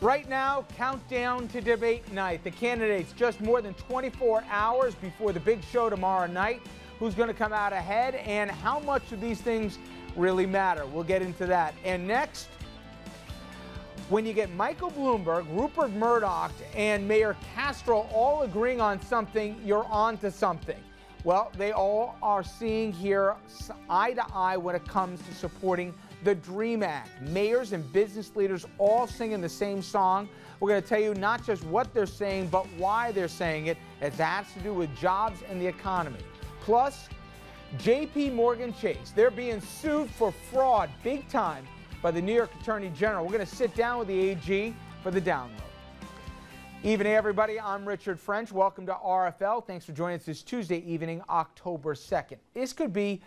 Right now, countdown to debate night. The candidates just more than 24 hours before the big show tomorrow night. Who's going to come out ahead and how much do these things really matter? We'll get into that. And next, when you get Michael Bloomberg, Rupert Murdoch, and Mayor Castro all agreeing on something, you're on to something. Well, they all are seeing here eye to eye when it comes to supporting the DREAM Act. Mayors and business leaders all singing the same song. We're going to tell you not just what they're saying, but why they're saying it. It has to do with jobs and the economy. Plus, J.P. Morgan Chase, they're being sued for fraud big time by the New York Attorney General. We're going to sit down with the AG for the download. Evening, everybody. I'm Richard French. Welcome to RFL. Thanks for joining us this Tuesday evening, October 2nd. This could be,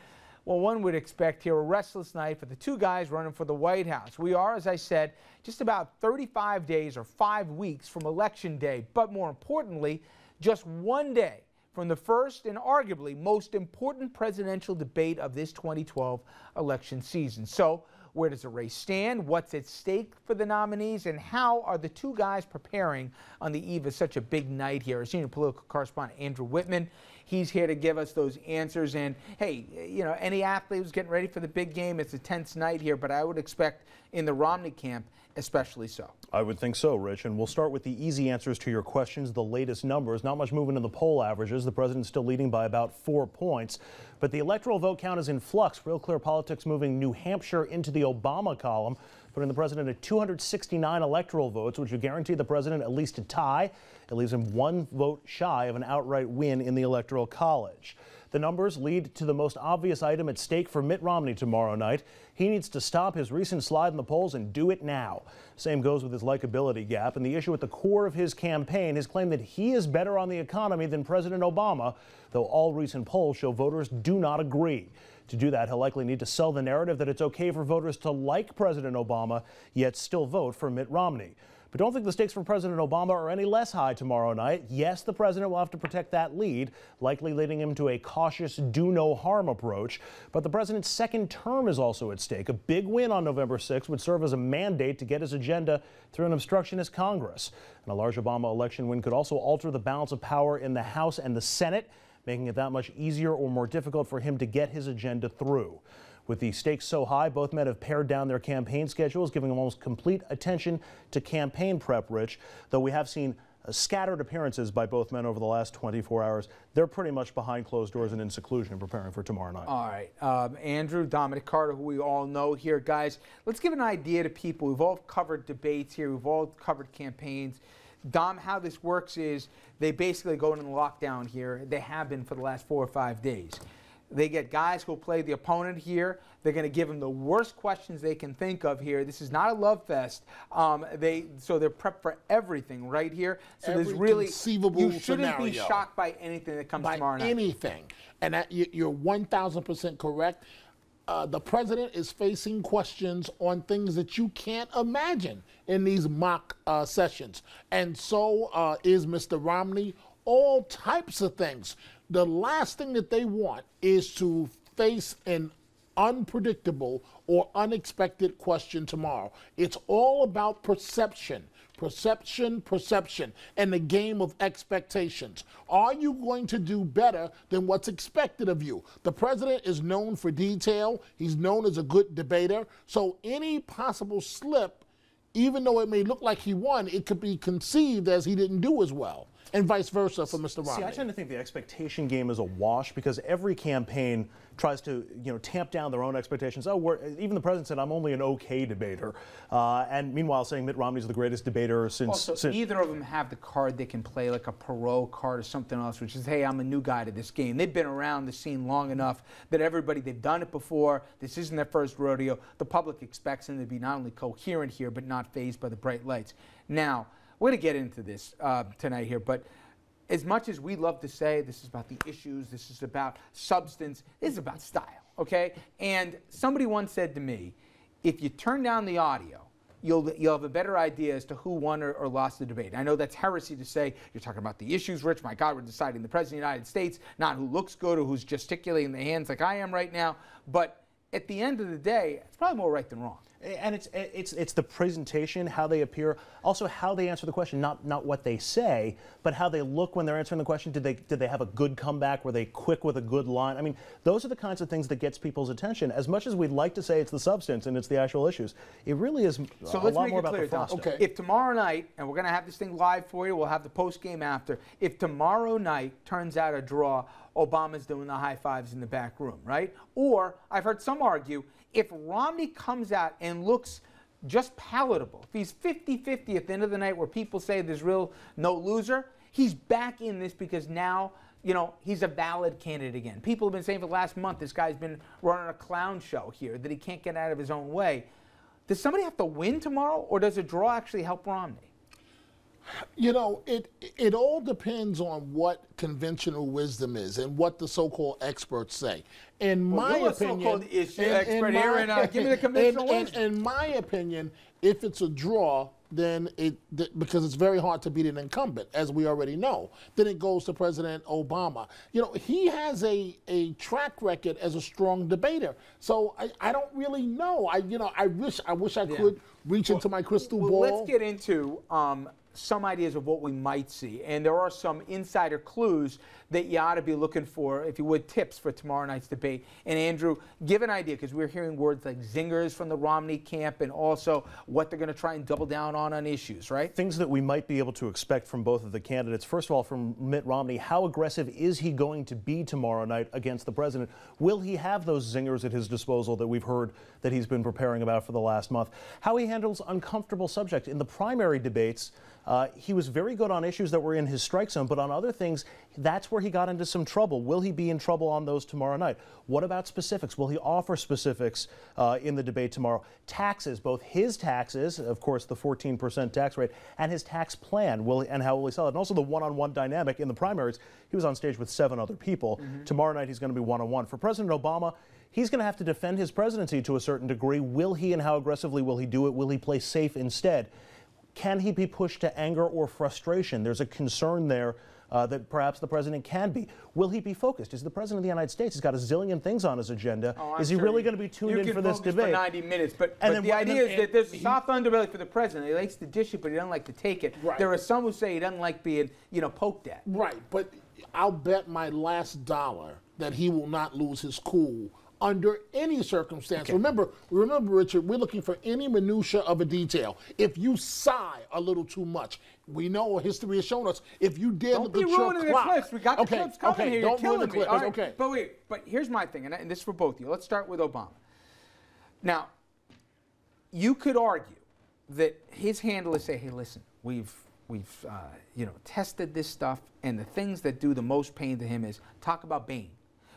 well, one would expect here, a restless night for the two guys running for the White House. We are, as I said, just about 35 days or 5 weeks from Election Day, but more importantly, just one day from the first and arguably most important presidential debate of this 2012 election season. So, where does the race stand? What's at stake for the nominees? And how are the two guys preparing on the eve of such a big night here? Our senior political correspondent, Andrew Whitman, he's here to give us those answers. And, hey, you know, any athlete who's getting ready for the big game, it's a tense night here, but I would expect in the Romney camp, especially so. I would think so, Rich. And we'll start with the easy answers to your questions, the latest numbers. Not much movement in the poll averages. The president's still leading by about 4 points. But the electoral vote count is in flux. Real Clear Politics moving New Hampshire into the Obama column, putting the president at 269 electoral votes, which would guarantee the president at least a tie. It leaves him 1 vote shy of an outright win in the Electoral College. The numbers lead to the most obvious item at stake for Mitt Romney tomorrow night. He needs to stop his recent slide in the polls and do it now. Same goes with his likability gap and the issue at the core of his campaign, his claim that he is better on the economy than President Obama, though all recent polls show voters do not agree. To do that, he'll likely need to sell the narrative that it's okay for voters to like President Obama, yet still vote for Mitt Romney. But don't think the stakes for President Obama are any less high tomorrow night. Yes, the president will have to protect that lead, likely leading him to a cautious do-no-harm approach. But the president's second term is also at stake. A big win on November 6th would serve as a mandate to get his agenda through an obstructionist Congress. And a large Obama election win could also alter the balance of power in the House and the Senate, making it that much easier or more difficult for him to get his agenda through. With the stakes so high, both men have pared down their campaign schedules, giving almost complete attention to campaign prep, Rich. Though we have seen scattered appearances by both men over the last 24 hours, they're pretty much behind closed doors and in seclusion preparing for tomorrow night. All right. Andrew, Dominic Carter, who we all know here. Guys, let's give an idea to people. We've all covered debates here. We've all covered campaigns. Dom, how this works is they basically go into lockdown here. They have been for the last 4 or 5 days. They get guys who will play the opponent here. They're going to give them the worst questions they can think of here. This is not a love fest. So they're prepped for everything right here. So Every there's really conceivable you shouldn't scenario. be shocked by anything that comes tomorrow night. Anything, and that, you're 1,000% correct. The president is facing questions on things that you can't imagine in these mock sessions, and so is Mr. Romney. All types of things. The last thing that they want is to face an unpredictable or unexpected question tomorrow. It's all about perception, perception, perception, and the game of expectations. Are you going to do better than what's expected of you? The president is known for detail. He's known as a good debater. So any possible slip, even though it may look like he won, it could be conceived as he didn't do as well. And vice versa for Mr. Romney. See, I tend to think the expectation game is a wash because every campaign tries to, tamp down their own expectations. Even the president said, I'm only an okay debater. And meanwhile saying Mitt Romney's the greatest debater since... Neither of them have the card they can play, like a Perot card or something else, which is, hey, I'm a new guy to this game. They've been around the scene long enough that they've done it before. This isn't their first rodeo. The public expects them to be not only coherent here, but not fazed by the bright lights. Now, we're going to get into this tonight here, but as much as we love to say this is about the issues, this is about substance, this is about style, okay? And somebody once said to me, if you turn down the audio, you'll have a better idea as to who won or lost the debate. I know that's heresy to say you're talking about the issues, Rich. My God, we're deciding the President of the United States, not who looks good or who's gesticulating the hands like I am right now. But at the end of the day, it's probably more right than wrong. And it's the presentation, how they appear, also how they answer the question, not what they say, but how they look when they're answering the question. Did they have a good comeback? Were they quick with a good line? I mean, those are the kinds of things that gets people's attention. As much as we'd like to say it's the substance and it's the actual issues, it really is a lot more about the frosting. Okay. If tomorrow night, and we're going to have this thing live for you, we'll have the post game after. If tomorrow night turns out a draw, Obama's doing the high fives in the back room, right? Or I've heard some argue, if Romney comes out and looks just palatable, if he's 50-50 at the end of the night where people say there's real no loser, he's back in this because now, you know, he's a valid candidate again. People have been saying for the last month this guy's been running a clown show here, that he can't get out of his own way. Does somebody have to win tomorrow, or does a draw actually help Romney? You know, it all depends on what conventional wisdom is and what the so-called experts say. In my opinion, give me the conventional wisdom. In my opinion, if it's a draw, then because it's very hard to beat an incumbent, as we already know, then it goes to President Obama. You know, he has a track record as a strong debater. So I don't really know. I wish I could reach into my crystal ball. Let's get into some ideas of what we might see. And there are some insider clues that you ought to be looking for, if you would, tips for tomorrow night's debate. And Andrew, give an idea, because we're hearing words like zingers from the Romney camp and also what they're going to try and double down on issues, right? Things that we might be able to expect from both of the candidates. First of all, from Mitt Romney, how aggressive is he going to be tomorrow night against the president? Will he have those zingers at his disposal that we've heard that he's been preparing about for the last month? How he handles uncomfortable subjects. In the primary debates, he was very good on issues that were in his strike zone, but on other things, that's where he got into some trouble. Will he be in trouble on those tomorrow night? What about specifics? Will he offer specifics in the debate tomorrow? Taxes, both his taxes, of course, the 14% tax rate, and his tax plan, and how will he sell it? And also the one-on-one dynamic in the primaries. He was on stage with 7 other people. Tomorrow night, he's going to be one-on-one. For President Obama, he's going to have to defend his presidency to a certain degree. Will he, and how aggressively will he do it? Will he play safe instead? Can he be pushed to anger or frustration? There's a concern there that perhaps the president can be. Will he be focused? Is the president of the United States? He's got a zillion things on his agenda. Is he really going to be tuned in for this debate? For 90 minutes, but the idea is that there's a soft underbelly for the president. He likes to dish it, but he doesn't like to take it. Right. There are some who say he doesn't like being, poked at. Right, but I'll bet my last dollar that he will not lose his cool under any circumstance. Okay. Remember, Richard, we're looking for any minutia of a detail. If you sigh a little too much, we know history has shown us, if you dare look at your clock. Don't be ruining the clips. We got the clips coming here. Don't You're ruin the killing me. clips. Right. Okay. But here's my thing, and this is for both of you. Let's start with Obama. Now, you could argue that his handlers say, hey, listen, we've tested this stuff, and the things that do the most pain to him is talk about Bain,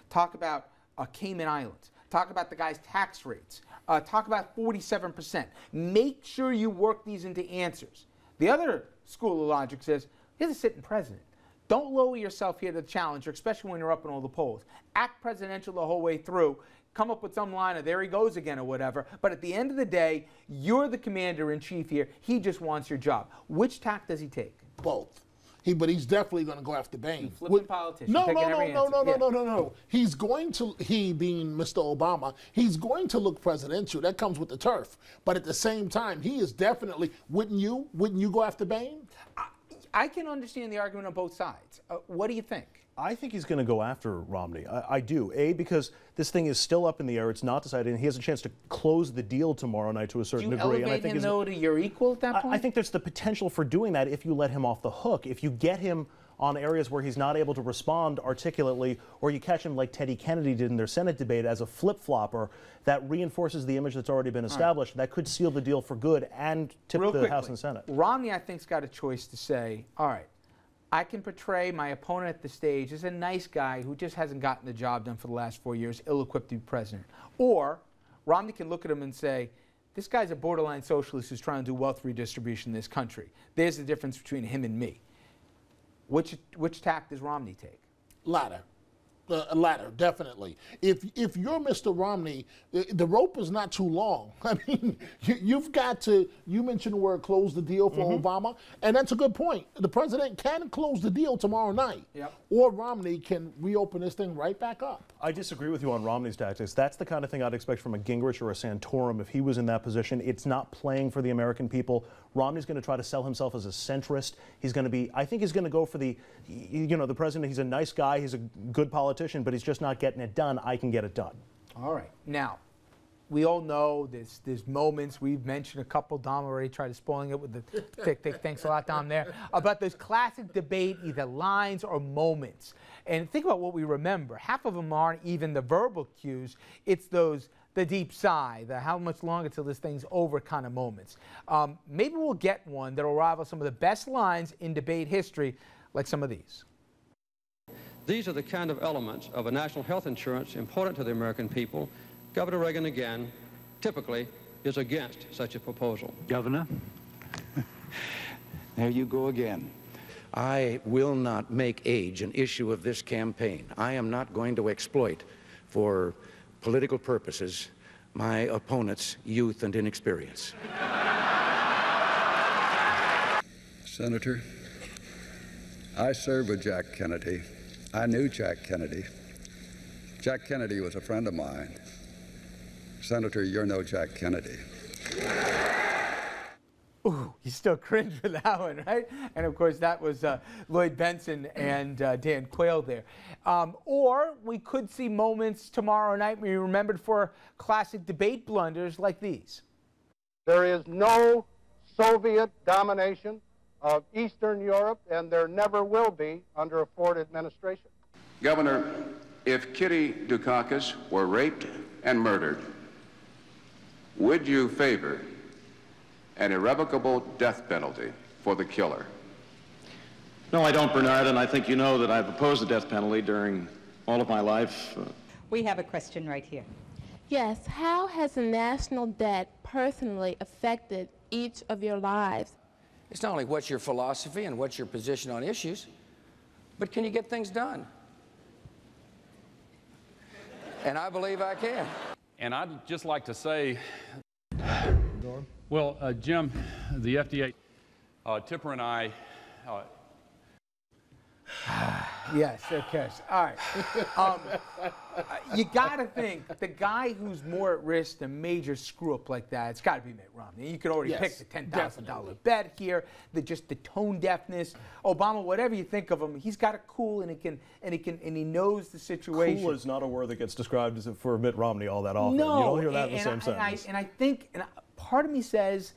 talk about Cayman Islands, talk about the guy's tax rates, talk about 47%. Make sure you work these into answers. The other school of logic says, you're the sitting president. Don't lower yourself here to the challenger, especially when you're up in all the polls. Act presidential the whole way through. Come up with some line of there he goes again or whatever. But at the end of the day, you're the commander-in-chief here. He just wants your job. Which tack does he take? Both. But he's definitely going to go after Bain. Flipping politician. No. He's going to, he being Mr. Obama, he's going to look presidential. That comes with the turf. But at the same time, he is definitely, wouldn't you go after Bain? I can understand the argument on both sides. What do you think? I think he's going to go after Romney. I do. Because this thing is still up in the air. It's not decided, and he has a chance to close the deal tomorrow night to a certain degree. Do you elevate him, though, to your equal at that point? I think there's the potential for doing that if you let him off the hook. If you get him on areas where he's not able to respond articulately, or you catch him like Teddy Kennedy did in their Senate debate as a flip-flopper, that reinforces the image that's already been established. That could seal the deal for good and tip the House and Senate. Romney, I think, has got a choice to say, all right, I can portray my opponent at the stage as a nice guy who just hasn't gotten the job done for the last 4 years, ill-equipped to be president. Or Romney can look at him and say, this guy's a borderline socialist who's trying to do wealth redistribution in this country. There's the difference between him and me. Which tack does Romney take? Latter. ladder, definitely. If you're Mr. Romney, the rope is not too long. I mean, you've got to. You mentioned the word close the deal for Obama, and that's a good point. The president can close the deal tomorrow night, or Romney can reopen this thing right back up. I disagree with you on Romney's tactics. That's the kind of thing I'd expect from a Gingrich or a Santorum if he was in that position. It's not playing for the American people. Romney's going to try to sell himself as a centrist. He's going to be, I think he's going to go for the, the president. He's a nice guy. He's a good politician, but he's just not getting it done. I can get it done. All right. Now, we all know there's moments. We've mentioned a couple. Dom already tried spoiling it with the tick. Thanks a lot, Dom, there. About those classic debate, either lines or moments. And think about what we remember. Half of them aren't even the verbal cues. It's those, the deep sigh, the how much longer till this thing's over kind of moments. Maybe we'll get one that'll rival some of the best lines in debate history, like some of these. These are the kind of elements of a national health insurance important to the American people. Governor Reagan, again, typically is against such a proposal. Governor, there you go again. I will not make age an issue of this campaign. I am not going to exploit for political purposes my opponent's youth and inexperience. Senator, I served with Jack Kennedy. I knew Jack Kennedy. Jack Kennedy was a friend of mine. Senator, you're no Jack Kennedy. Ooh, you still cringe for that one, right? And of course, that was Lloyd Benson and Dan Quayle there. Or we could see moments tomorrow night we remembered for classic debate blunders like these. There is no Soviet domination of Eastern Europe, and there never will be under a Ford administration. Governor, if Kitty Dukakis were raped and murdered, would you favor an irrevocable death penalty for the killer? No, I don't, Bernard, and I think you know that I've opposed the death penalty during all of my life. We have a question right here. Yes, how has the national debt personally affected each of your lives? It's not only what's your philosophy and what's your position on issues, but can you get things done? And I believe I can. And I'd just like to say, well, Jim, the FDA, Tipper and I. Yes, okay. All right. You got to think the guy who's more at risk than major screw up like that, it's got to be Mitt Romney. You can already pick the $10,000 bet here, just the tone deafness. Obama, whatever you think of him, he's got it cool and he knows the situation. Cool is not a word that gets described as for Mitt Romney all that often. No, you don't hear that in the same sentence. And I think, part of me says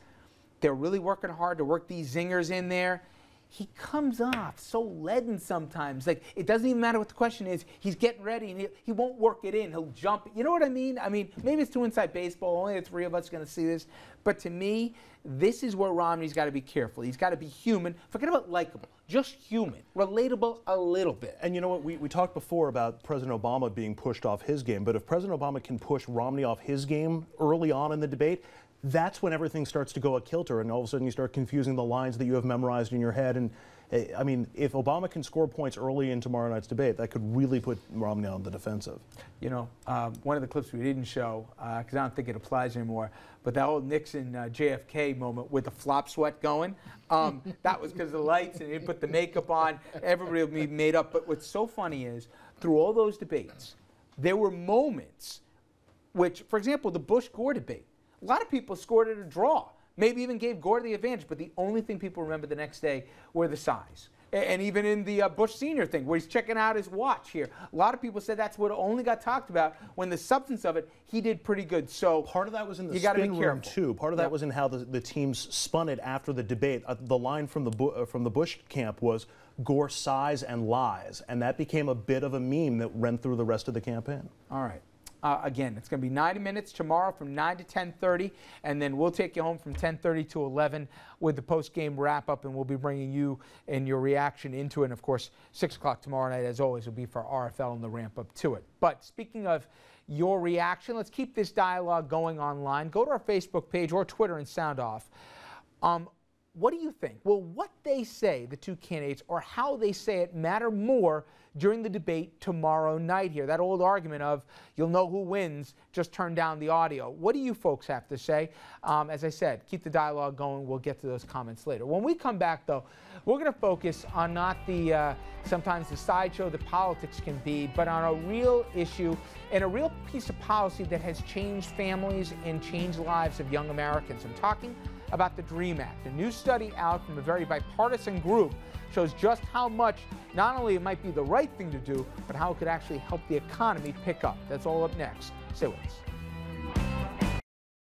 they're really working hard to work these zingers in there. He comes off so leaden sometimes. Like, it doesn't even matter what the question is. He's getting ready, and he won't work it in. He'll jump. You know what I mean? I mean, maybe it's too inside baseball. Only the three of us are going to see this. But to me, this is where Romney's got to be careful. He's got to be human. Forget about likable. Just human. Relatable a little bit. And you know what? We talked before about President Obama being pushed off his game. But if President Obama can push Romney off his game early on in the debate, that's when everything starts to go a kilter, and all of a sudden you start confusing the lines that you have memorized in your head. And I mean, if Obama can score points early in tomorrow night's debate, that could really put Romney on the defensive. You know, one of the clips we didn't show, because I don't think it applies anymore, but that old Nixon JFK moment with the flop sweat going, that was because of the lights and he put the makeup on. Everybody will be made up. But what's so funny is, through all those debates, there were moments which, for example, the Bush-Gore debate, a lot of people scored it a draw, maybe even gave Gore the advantage, but the only thing people remember the next day were the size. And even in the Bush Sr. thing, where he's checking out his watch here, a lot of people said that's what only got talked about, when the substance of it, he did pretty good. So part of that was in the spin room, too. Part of that was in how the teams spun it after the debate. The line from the Bush camp was Gore sighs and lies, and that became a bit of a meme that ran through the rest of the campaign. All right. Again, it's going to be 90 minutes tomorrow from 9 to 10:30, and then we'll take you home from 10:30 to 11 with the post-game wrap-up, and we'll be bringing you and your reaction into it. And, of course, 6 o'clock tomorrow night, as always, will be for RFL and the ramp-up to it. But speaking of your reaction, let's keep this dialogue going online. Go to our Facebook page or Twitter and sound off. what do you think? Will what they say, the two candidates, or how they say it matter more during the debate tomorrow night here? That old argument of you'll know who wins, just turn down the audio. What do you folks have to say? As I said, keep the dialogue going. We'll get to those comments later. When we come back, though, we're going to focus on not the sometimes the sideshow that politics can be, but on a real issue and a real piece of policy that has changed families and changed lives of young Americans. I'm talking about the DREAM Act. A new study out from a very bipartisan group shows just how much not only it might be the right thing to do, but how it could actually help the economy pick up. That's all up next. Stay with us.